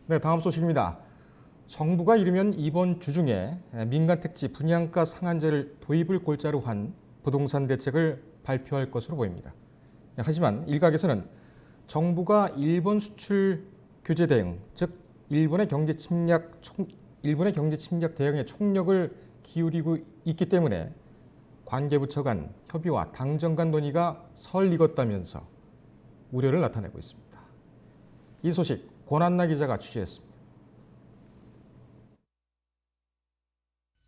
네, 다음 소식입니다. 정부가 이르면 이번 주 중에 민간 택지 분양가 상한제를 도입을 골자로 한 부동산 대책을 발표할 것으로 보입니다. 하지만 일각에서는 정부가 일본 수출 규제 대응, 즉 일본의 경제 침략 대응에 총력을 기울이고 있기 때문에 관계부처 간 협의와 당정 간 논의가 설 익었다면서 우려를 나타내고 있습니다. 이 소식 권한나 기자가 취재했습니다.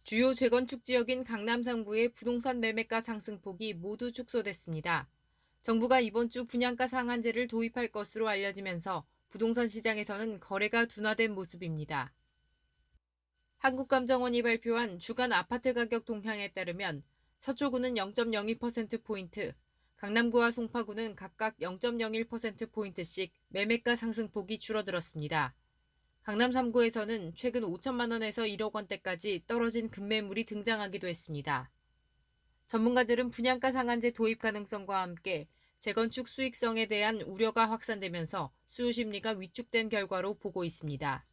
주요 재건축 지역인 강남 3구의 부동산 매매가 상승폭이 모두 축소됐습니다. 정부가 이번 주 분양가 상한제를 도입할 것으로 알려지면서 부동산 시장에서는 거래가 둔화된 모습입니다. 한국감정원이 발표한 주간 아파트 가격 동향에 따르면 서초구는 0.02%포인트, 강남구와 송파구는 각각 0.01%포인트씩 매매가 상승폭이 줄어들었습니다. 강남 3구에서는 최근 5천만 원에서 1억 원대까지 떨어진 급매물이 등장하기도 했습니다. 전문가들은 분양가 상한제 도입 가능성과 함께 재건축 수익성에 대한 우려가 확산되면서 수요 심리가 위축된 결과로 보고 있습니다.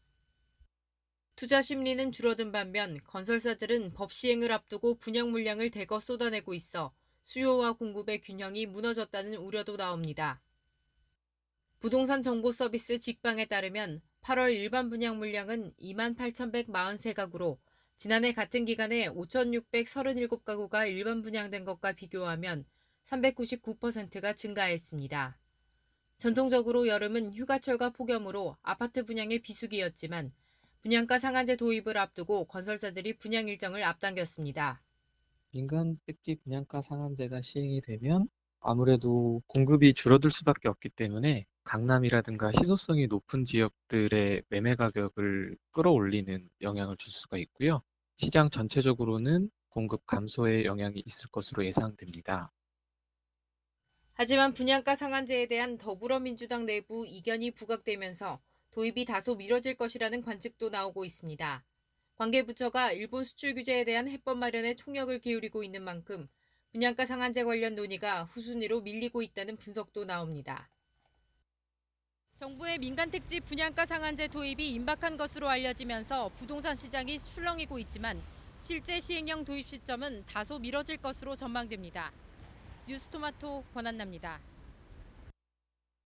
투자 심리는 줄어든 반면 건설사들은 법 시행을 앞두고 분양 물량을 대거 쏟아내고 있어 수요와 공급의 균형이 무너졌다는 우려도 나옵니다. 부동산 정보 서비스 직방에 따르면 8월 일반 분양 물량은 28,143가구로 지난해 같은 기간에 5,637가구가 일반 분양된 것과 비교하면 399%가 증가했습니다. 전통적으로 여름은 휴가철과 폭염으로 아파트 분양의 비수기였지만 분양가 상한제 도입을 앞두고 건설사들이 분양 일정을 앞당겼습니다. 민간 택지 분양가 상한제가 시행이 되면 아무래도 공급이 줄어들 수밖에 없기 때문에 강남이라든가 희소성이 높은 지역들의 매매 가격을 끌어올리는 영향을 줄 수가 있고요. 시장 전체적으로는 공급 감소의 영향이 있을 것으로 예상됩니다. 하지만 분양가 상한제에 대한 더불어민주당 내부 이견이 부각되면서 도입이 다소 미뤄질 것이라는 관측도 나오고 있습니다. 관계부처가 일본 수출 규제에 대한 해법 마련에 총력을 기울이고 있는 만큼 분양가 상한제 관련 논의가 후순위로 밀리고 있다는 분석도 나옵니다. 정부의 민간 택지 분양가 상한제 도입이 임박한 것으로 알려지면서 부동산 시장이 출렁이고 있지만 실제 시행령 도입 시점은 다소 미뤄질 것으로 전망됩니다. 뉴스토마토 권한나입니다.